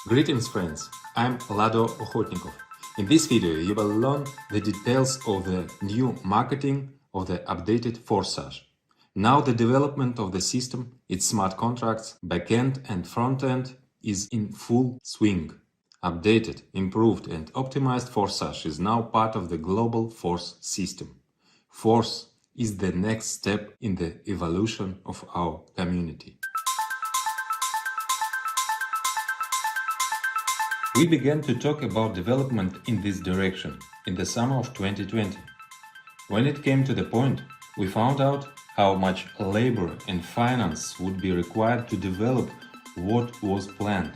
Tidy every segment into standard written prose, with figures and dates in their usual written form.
Greetings friends, I'm 𝐌𝐄𝐄𝐄. In this video you will learn the details of the new marketing of the updated Forsage. Now the development of the system, its smart contracts, backend and frontend is in full swing. Updated, improved and optimized Forsage is now part of the global Force system. Force is the next step in the evolution of our community. We began to talk about development in this direction in the summer of 2020. When it came to the point, we found out how much labor and finance would be required to develop what was planned.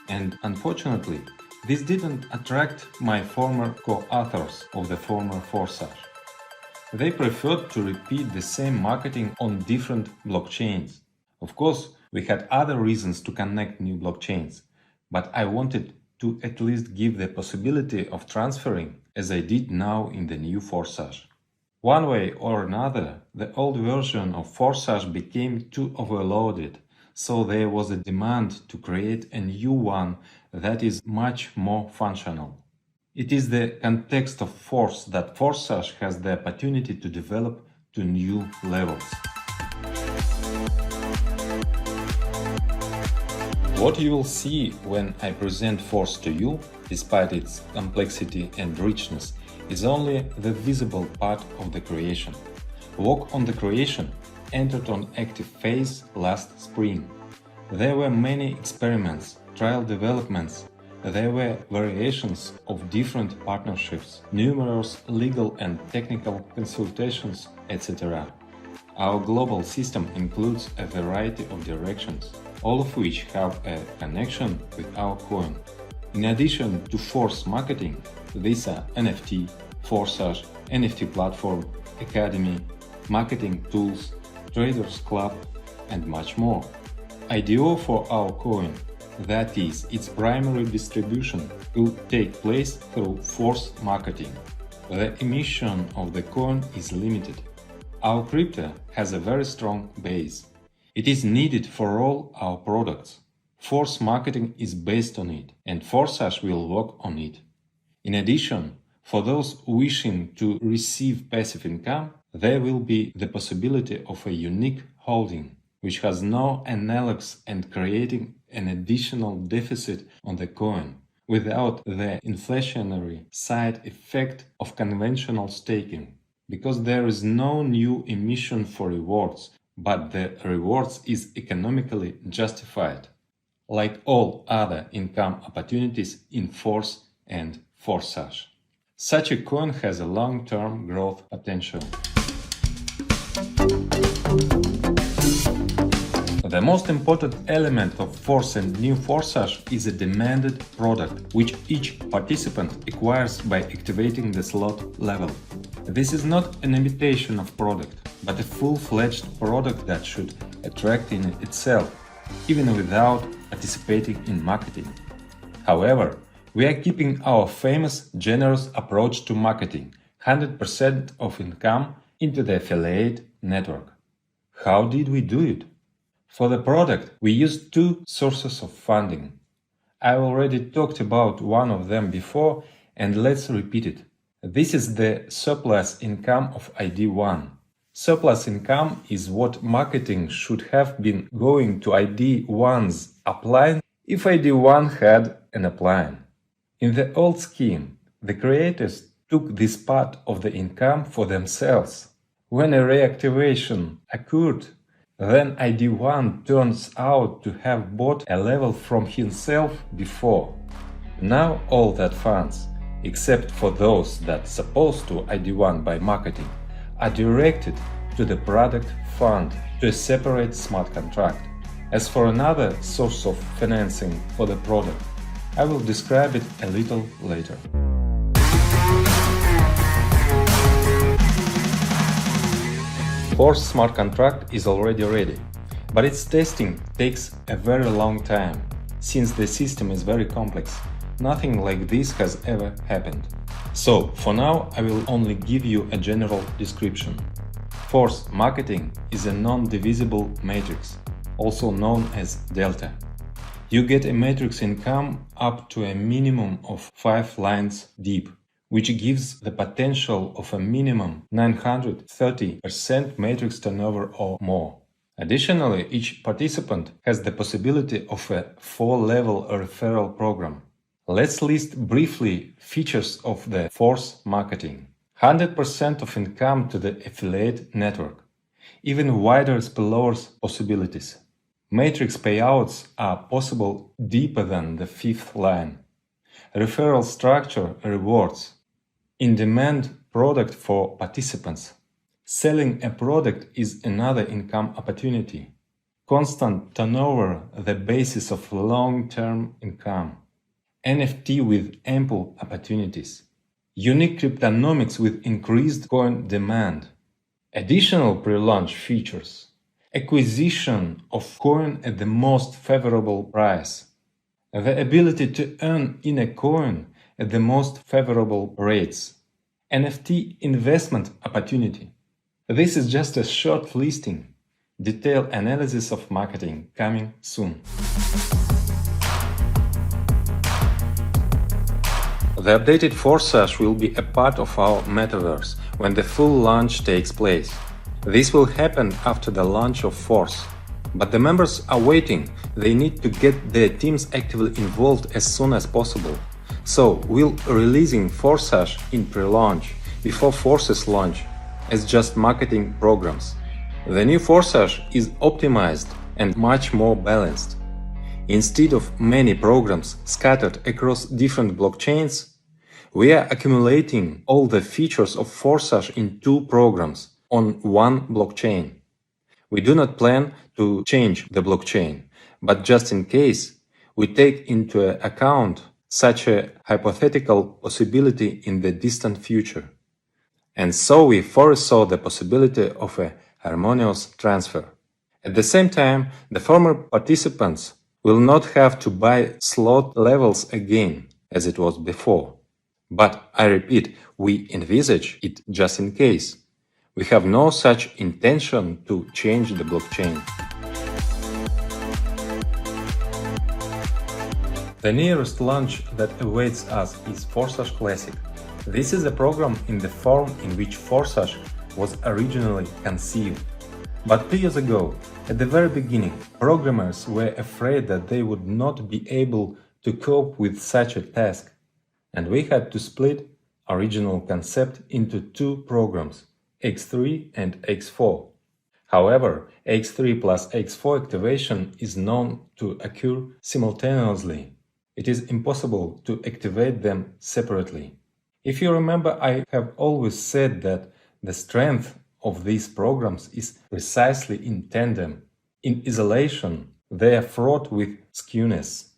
And unfortunately, this didn't attract my former co-authors of the former Forsage. They preferred to repeat the same marketing on different blockchains. Of course, we had other reasons to connect new blockchains, but I wanted to at least give the possibility of transferring, as I did now in the new Forsage. One way or another, the old version of Forsage became too overloaded, so there was a demand to create a new one that is much more functional. It is the context of force that Forsage has the opportunity to develop to new levels. What you will see when I present Force to you, despite its complexity and richness, is only the visible part of the creation. Work on the creation entered on active phase last spring. There were many experiments, trial developments, there were variations of different partnerships, numerous legal and technical consultations, etc. Our global system includes a variety of directions, all of which have a connection with our coin. In addition to Force marketing, these are NFT, Forsage, NFT platform, academy, marketing tools, traders club, and much more. IDO for our coin, that is, its primary distribution, will take place through Force marketing. The emission of the coin is limited. Our crypto has a very strong base. It is needed for all our products. Force marketing is based on it, and Forsage will work on it. In addition, for those wishing to receive passive income, there will be the possibility of a unique holding, which has no analogs and creating an additional deficit on the coin, without the inflationary side effect of conventional staking, because there is no new emission for rewards, but the rewards is economically justified, like all other income opportunities in Force and Forsage. Such a coin has a long-term growth potential. The most important element of Force and new Forsage is a demanded product, which each participant acquires by activating the slot level. This is not an imitation of product, but a full-fledged product that should attract in itself, even without participating in marketing. However, we are keeping our famous generous approach to marketing, 100% of income into the affiliate network. How did we do it? For the product, we used two sources of funding. I already talked about one of them before, and let's repeat it. This is the surplus income of ID1. Surplus income is what marketing should have been going to ID1's upline if ID1 had an upline. In the old scheme, the creators took this part of the income for themselves. When a reactivation occurred, then ID1 turns out to have bought a level from himself before. Now all that funds, except for those that supposed to ID1 by marketing, are directed to the product fund, to a separate smart contract. As for another source of financing for the product, I will describe it a little later. Force smart contract is already ready, but its testing takes a very long time. Since the system is very complex, nothing like this has ever happened. So, for now, I will only give you a general description. Force marketing is a non-divisible matrix, also known as delta. You get a matrix income up to a minimum of 5 lines deep, which gives the potential of a minimum 930% matrix turnover or more. Additionally, each participant has the possibility of a 4-level referral program. Let's list briefly features of the Force marketing. 100% of income to the affiliate network. Even wider spillover possibilities. Matrix payouts are possible deeper than the 5th line. Referral structure rewards. In-demand product for participants. Selling a product is another income opportunity. Constant turnover, the basis of long-term income. NFT with ample opportunities. Unique cryptonomics with increased coin demand. Additional pre-launch features. Acquisition of coin at the most favorable price. The ability to earn in a coin at the most favorable rates. NFT investment opportunity. This is just a short listing. Detailed analysis of marketing coming soon. The updated Forsage will be a part of our Metaverse when the full launch takes place. This will happen after the launch of Force. But the members are waiting. They need to get their teams actively involved as soon as possible. So we'll releasing Forsage in pre-launch before Force's launch as just marketing programs. The new Forsage is optimized and much more balanced. Instead of many programs scattered across different blockchains, we are accumulating all the features of Forsage in 2 programs on one blockchain. We do not plan to change the blockchain, but just in case, we take into account such a hypothetical possibility in the distant future. And so we foresaw the possibility of a harmonious transfer. At the same time, the former participants will not have to buy slot levels again, as it was before. But I repeat, we envisage it just in case. We have no such intention to change the blockchain. The nearest launch that awaits us is Forsage Classic. This is a program in the form in which Forsage was originally conceived. But 2 years ago, at the very beginning, programmers were afraid that they would not be able to cope with such a task, and we had to split original concept into 2 programs, X3 and X4. However, X3 plus X4 activation is known to occur simultaneously. It is impossible to activate them separately. If you remember, I have always said that the strength of these programs is precisely in tandem. In isolation, they are fraught with skewness.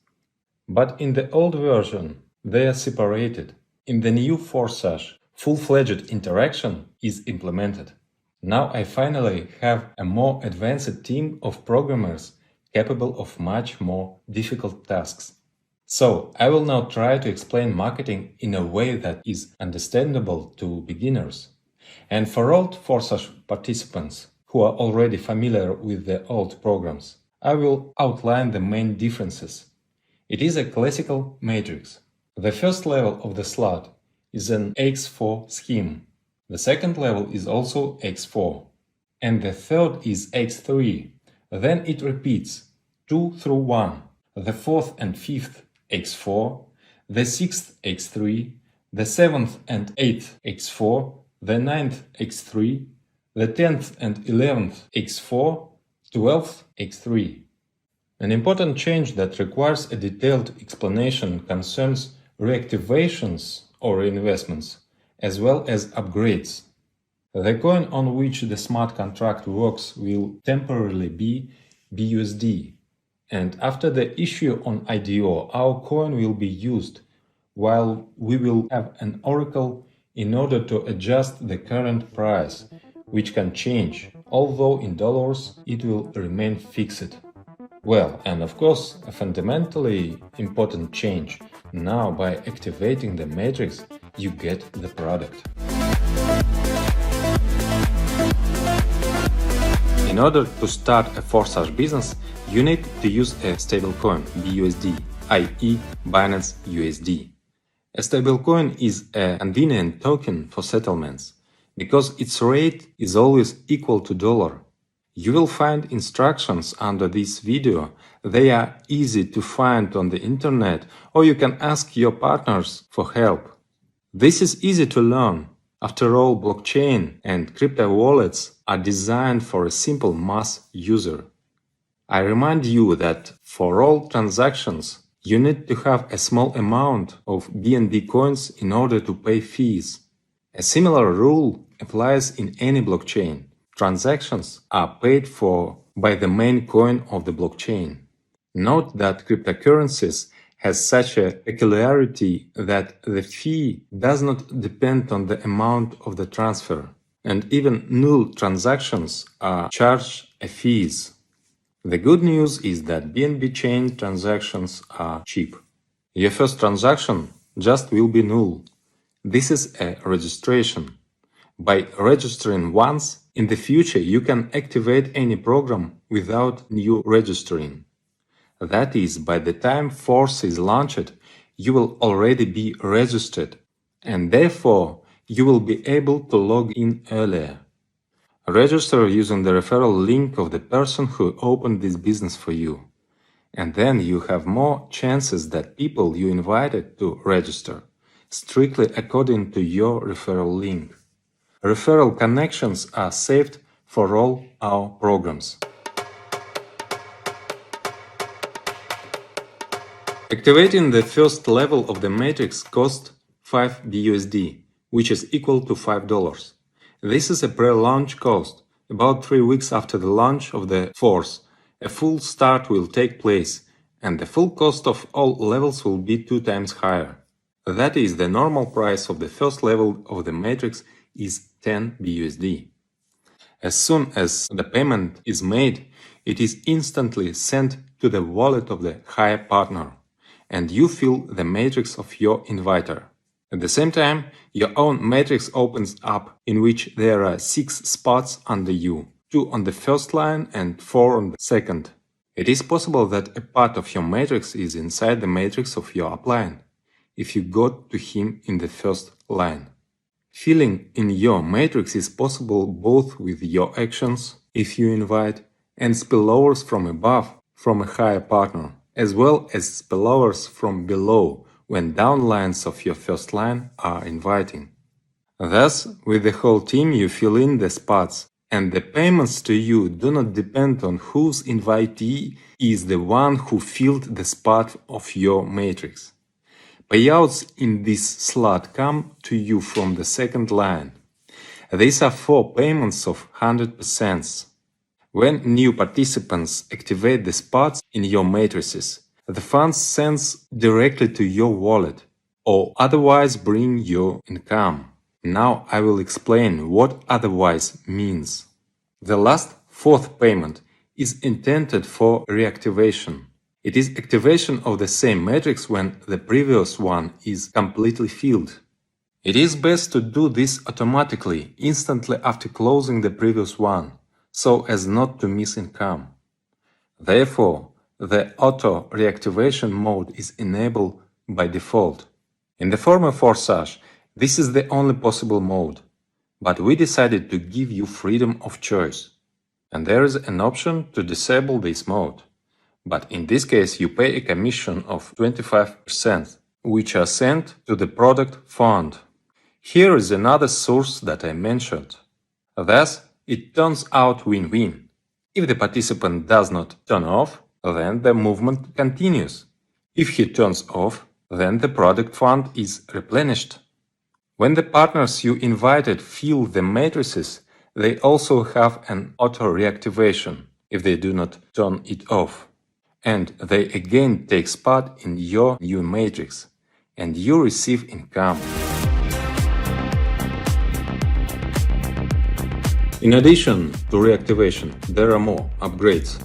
But in the old version, they are separated. In the new Forsage, full-fledged interaction is implemented. Now I finally have a more advanced team of programmers capable of much more difficult tasks. So I will now try to explain marketing in a way that is understandable to beginners. And for old Forsage participants who are already familiar with the old programs, I will outline the main differences. It is a classical matrix. The first level of the slot is an X4 scheme. The second level is also X4. And the third is X3. Then it repeats 2 through 1. The fourth and fifth X4. The sixth X3. The seventh and eighth X4. The ninth X3. The 10th and 11th X4. 12th X3. An important change that requires a detailed explanation concerns reactivations or reinvestments, as well as upgrades. The coin on which the smart contract works will temporarily be BUSD, and after the issue on IDO, our coin will be used, while we will have an oracle in order to adjust the current price, which can change, although in dollars it will remain fixed. Well, and of course, a fundamentally important change. Now, by activating the matrix, you get the product. In In order to start a Forsage business, you need to use a stablecoin, BUSD, i.e. Binance USD. A stablecoin is a convenient token for settlements, because its rate is always equal to dollar. You will find instructions under this video. They are easy to find on the internet, or you can ask your partners for help. This is easy to learn. After all, blockchain and crypto wallets are designed for a simple mass user. I remind you that for all transactions, you need to have a small amount of BNB coins in order to pay fees. A similar rule applies in any blockchain. Transactions are paid for by the main coin of the blockchain. Note that cryptocurrencies has such a peculiarity that the fee does not depend on the amount of the transfer, and even null transactions are charged a fees. The good news is that BNB chain transactions are cheap. Your first transaction just will be null. This is a registration. By registering once, in the future you can activate any program without new registering. That is, by the time Force is launched, you will already be registered, and therefore you will be able to log in earlier. Register using the referral link of the person who opened this business for you, and then you have more chances that people you invited to register, strictly according to your referral link. Referral connections are saved for all our programs. Activating the first level of the matrix costs 5 BUSD, which is equal to $5. This is a pre-launch cost. About 3 weeks after the launch of the Force, a full start will take place, and the full cost of all levels will be 2 times higher. That is, the normal price of the first level of the matrix is 10 BUSD. As soon as the payment is made, it is instantly sent to the wallet of the hire partner, and you fill the matrix of your inviter. At the same time, your own matrix opens up, in which there are 6 spots under you, 2 on the first line and 4 on the second. It is possible that a part of your matrix is inside the matrix of your upline, if you got to him in the first line. Filling in your matrix is possible both with your actions, if you invite, and spillovers from above, from a higher partner, as well as spillovers from below, when downlines of your first line are inviting. Thus, with the whole team you fill in the spots, and the payments to you do not depend on whose invitee is the one who filled the spot of your matrix. Payouts in this slot come to you from the second line. These are 4 payments of 100%. When new participants activate the spots in your matrices, the funds sends directly to your wallet, or otherwise bring your income. Now I will explain what otherwise means. The last 4th payment is intended for reactivation. It is activation of the same matrix when the previous one is completely filled. It is best to do this automatically, instantly after closing the previous one, so as not to miss income. Therefore, the auto reactivation mode is enabled by default. In the former Forsage, this is the only possible mode, but we decided to give you freedom of choice, and there is an option to disable this mode. But in this case you pay a commission of 25%, which are sent to the product fund. Here is another source that I mentioned. Thus, it turns out win-win. If the participant does not turn off, then the movement continues. If he turns off, then the product fund is replenished. When the partners you invited fill the matrices, they also have an auto-reactivation if they do not turn it off. And they again take spot in your new matrix, and you receive income. In addition to reactivation, there are more upgrades.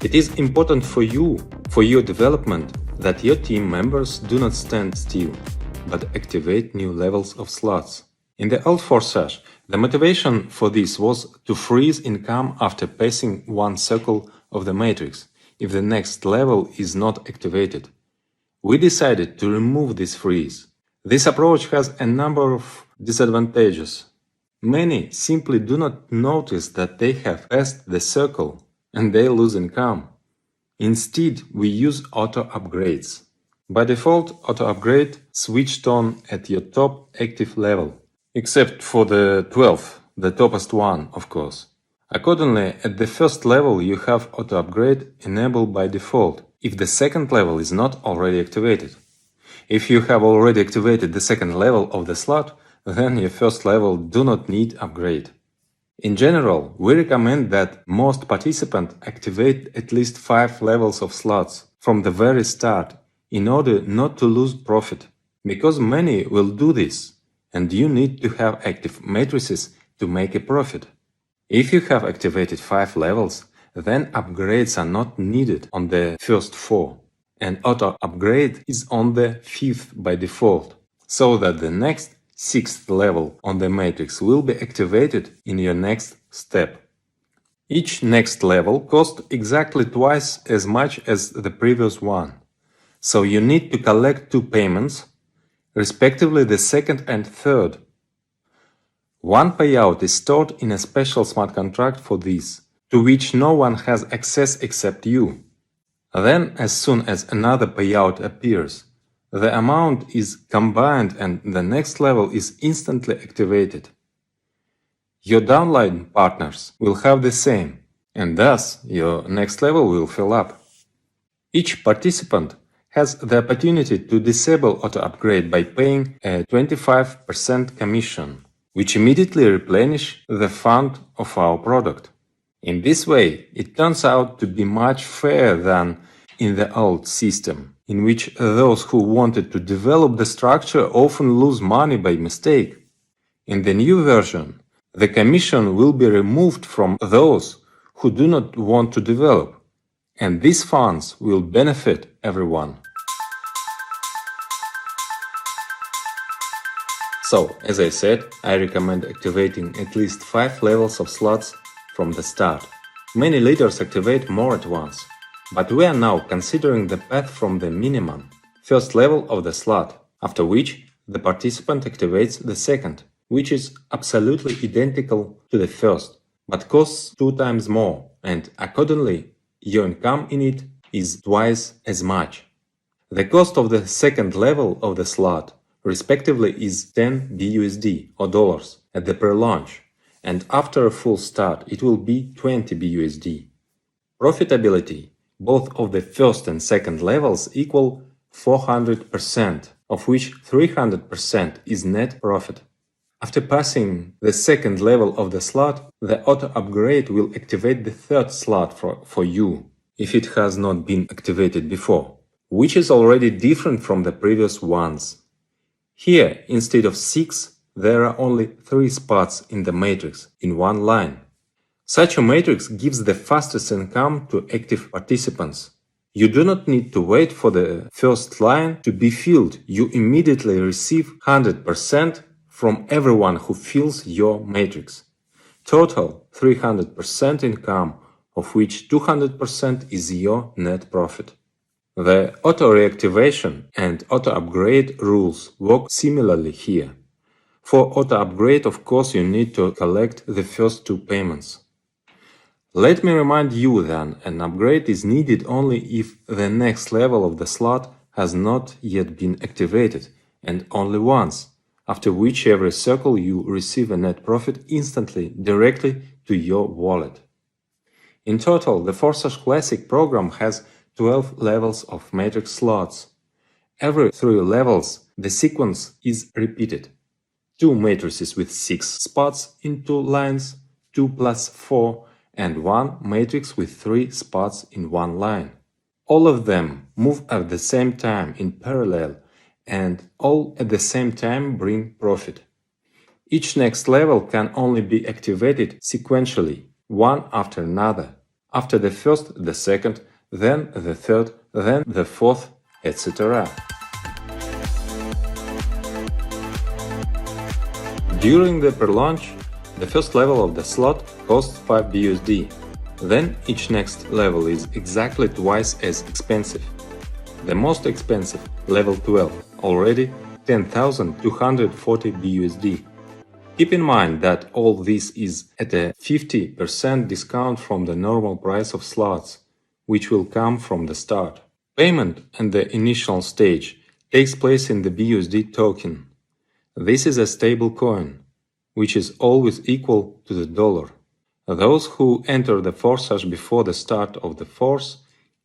It is important for you, for your development, that your team members do not stand still, but activate new levels of slots. In the old Forsage, The motivation for this was to freeze income after passing one circle of the matrix, if the next level is not activated. We decided to remove this freeze. This approach has a number of disadvantages. Many simply do not notice that they have passed the circle and they lose income. Instead, we use auto upgrades. By default, auto upgrade switched on at your top active level, except for the 12th, the topest one, of course. Accordingly, at the first level you have auto upgrade enabled by default, if the second level is not already activated. If you have already activated the second level of the slot, then your first level do not need upgrade. In general, we recommend that most participants activate at least 5 levels of slots from the very start in order not to lose profit, because many will do this, and you need to have active matrices to make a profit. If you have activated 5 levels, then upgrades are not needed on the first 4, and auto upgrade is on the 5th by default, so that the next 6th level on the matrix will be activated in your next step. Each next level costs exactly twice as much as the previous one, so you need to collect 2 payments, respectively the second and third. One payout is stored in a special smart contract for this, to which no one has access except you. Then, as soon as another payout appears, the amount is combined and the next level is instantly activated. Your downline partners will have the same, and thus your next level will fill up. Each participant has the opportunity to disable auto upgrade by paying a 25% commission, which immediately replenish the fund of our product. In this way, it turns out to be much fairer than in the old system, in which those who wanted to develop the structure often lose money by mistake. In the new version, the commission will be removed from those who do not want to develop, and these funds will benefit everyone. So, as I said, I recommend activating at least 5 levels of slots from the start. Many leaders activate more at once, but we are now considering the path from the minimum, first level of the slot, after which the participant activates the second, which is absolutely identical to the first, but costs 2 times more, and accordingly, your income in it is twice as much. The cost of the second level of the slot, respectively, is 10 BUSD or dollars at the pre-launch, and after a full start it will be 20 BUSD. Profitability, both of the first and second levels equal 400%, of which 300% is net profit. After passing the second level of the slot, the auto upgrade will activate the third slot for you, if it has not been activated before, which is already different from the previous ones. Here, instead of 6, there are only 3 spots in the matrix in one line. Such a matrix gives the fastest income to active participants. You do not need to wait for the first line to be filled. You immediately receive 100% from everyone who fills your matrix. Total 300% income, of which 200% is your net profit. The auto-reactivation and auto-upgrade rules work similarly here. For auto-upgrade, of course, you need to collect the first 2 payments. Let me remind you then, an upgrade is needed only if the next level of the slot has not yet been activated, and only once, after which every circle you receive a net profit instantly, directly to your wallet. In total, the Forsage Classic program has 12 levels of matrix slots. Every 3 levels, the sequence is repeated. 2 matrices with 6 spots in 2 lines, 2 plus 4, and 1 matrix with 3 spots in 1 line. All of them move at the same time in parallel, and all at the same time bring profit. Each next level can only be activated sequentially, one after another. After the first, the second, then the third, then the fourth, etc. During the pre-launch, The first level of the slot costs 5 BUSD. Then each next level is exactly twice as expensive. The most expensive, level 12, already 10,240 BUSD. Keep in mind that all this is at a 50% discount from the normal price of slots, which will come from the start. Payment at the initial stage takes place in the BUSD token. This is a stable coin, which is always equal to the dollar. Those who enter the Forsage before the start of the force,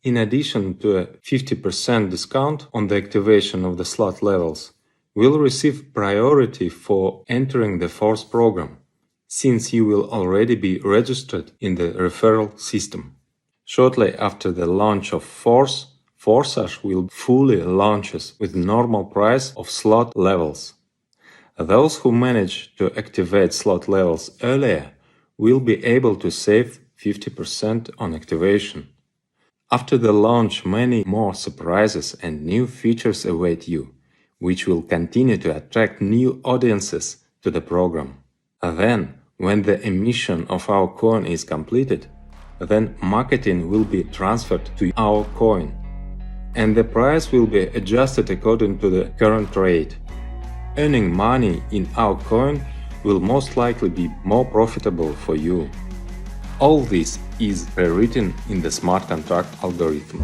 in addition to a 50% discount on the activation of the slot levels, will receive priority for entering the force program, since you will already be registered in the referral system. Shortly after the launch of Forsage will fully launches with normal price of slot levels. Those who manage to activate slot levels earlier will be able to save 50% on activation. After the launch, many more surprises and new features await you, which will continue to attract new audiences to the program. Then, when the emission of our coin is completed, then marketing will be transferred to our coin, and the price will be adjusted according to the current rate. Earning money in our coin will most likely be more profitable for you. All this is pre-written in the smart contract algorithm.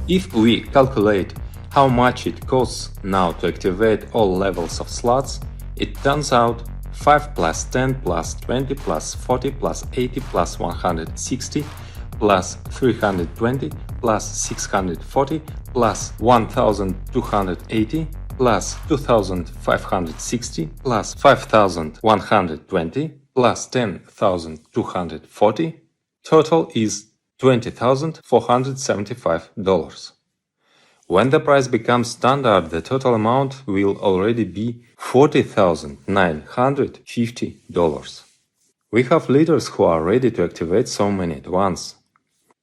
If we calculate how much it costs now to activate all levels of slots, it turns out 5 plus 10 plus 20 plus 40 plus 80 plus 160 plus 320 plus 640 plus 1280 plus 2560 plus 5120 plus 10,240, total is $20,475. When the price becomes standard, the total amount will already be $40,950. We have leaders who are ready to activate so many at once.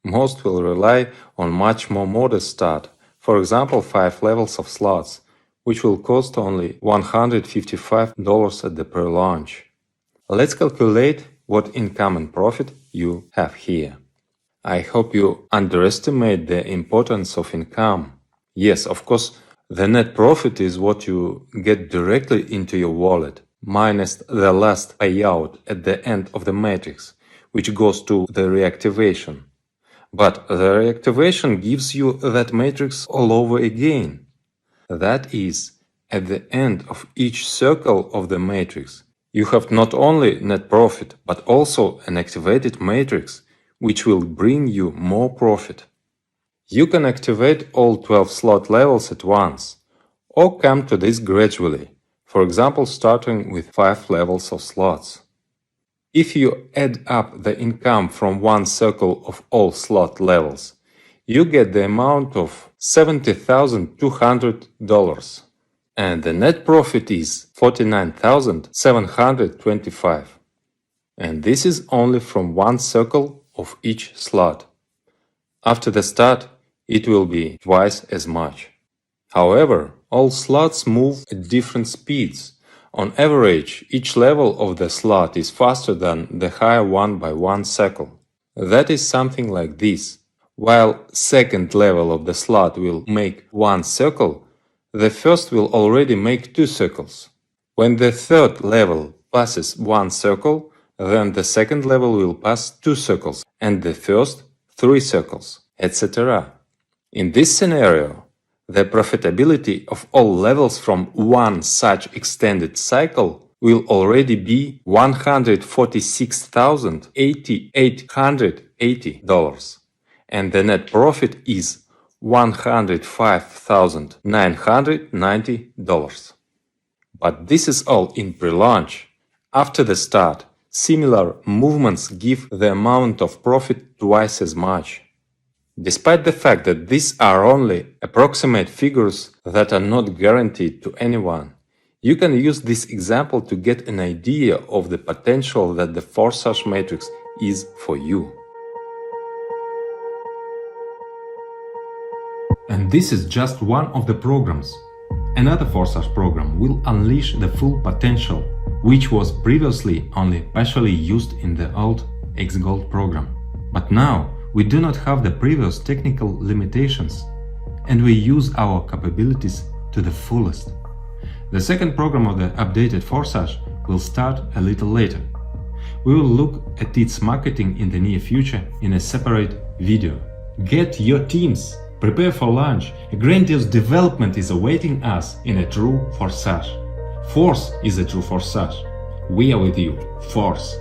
Most will rely on much more modest start, for example 5 levels of slots, which will cost only $155 at the pre-launch. Let's calculate what income and profit you have here. I hope you underestimate the importance of income. Yes, of course, the net profit is what you get directly into your wallet, minus the last payout at the end of the matrix, which goes to the reactivation. But the reactivation gives you that matrix all over again. That is, at the end of each circle of the matrix, you have not only net profit, but also an activated matrix, which will bring you more profit. You can activate all 12 slot levels at once, or come to this gradually, for example starting with 5 levels of slots. If you add up the income from one circle of all slot levels, you get the amount of $70,200, and the net profit is $49,725. And this is only from one circle of each slot. After the start, it will be twice as much. However, all slots move at different speeds. On average, each level of the slot is faster than the higher one by one cycle. That is something like this. While second level of the slot will make one circle, the first will already make 2 circles. When the third level passes one circle, then the second level will pass 2 circles, and the first 3 circles, etc. In this scenario, the profitability of all levels from one such extended cycle will already be $146,880, and the net profit is $105,990. But this is all in pre-launch. After the start, similar movements give the amount of profit twice as much. Despite the fact that these are only approximate figures that are not guaranteed to anyone, you can use this example to get an idea of the potential that the Forsage matrix is for you. And this is just one of the programs. another Forsage program will unleash the full potential, which was previously only partially used in the old 𝐿 program. But now we do not have the previous technical limitations, and we use our capabilities to the fullest. The second program of the updated Forsage will start a little later. We will look at its marketing in the near future in a separate video. Get your teams! Prepare for launch. A grandiose development is awaiting us in a true Forsage. Force is a true Forsage. We are with you. Force.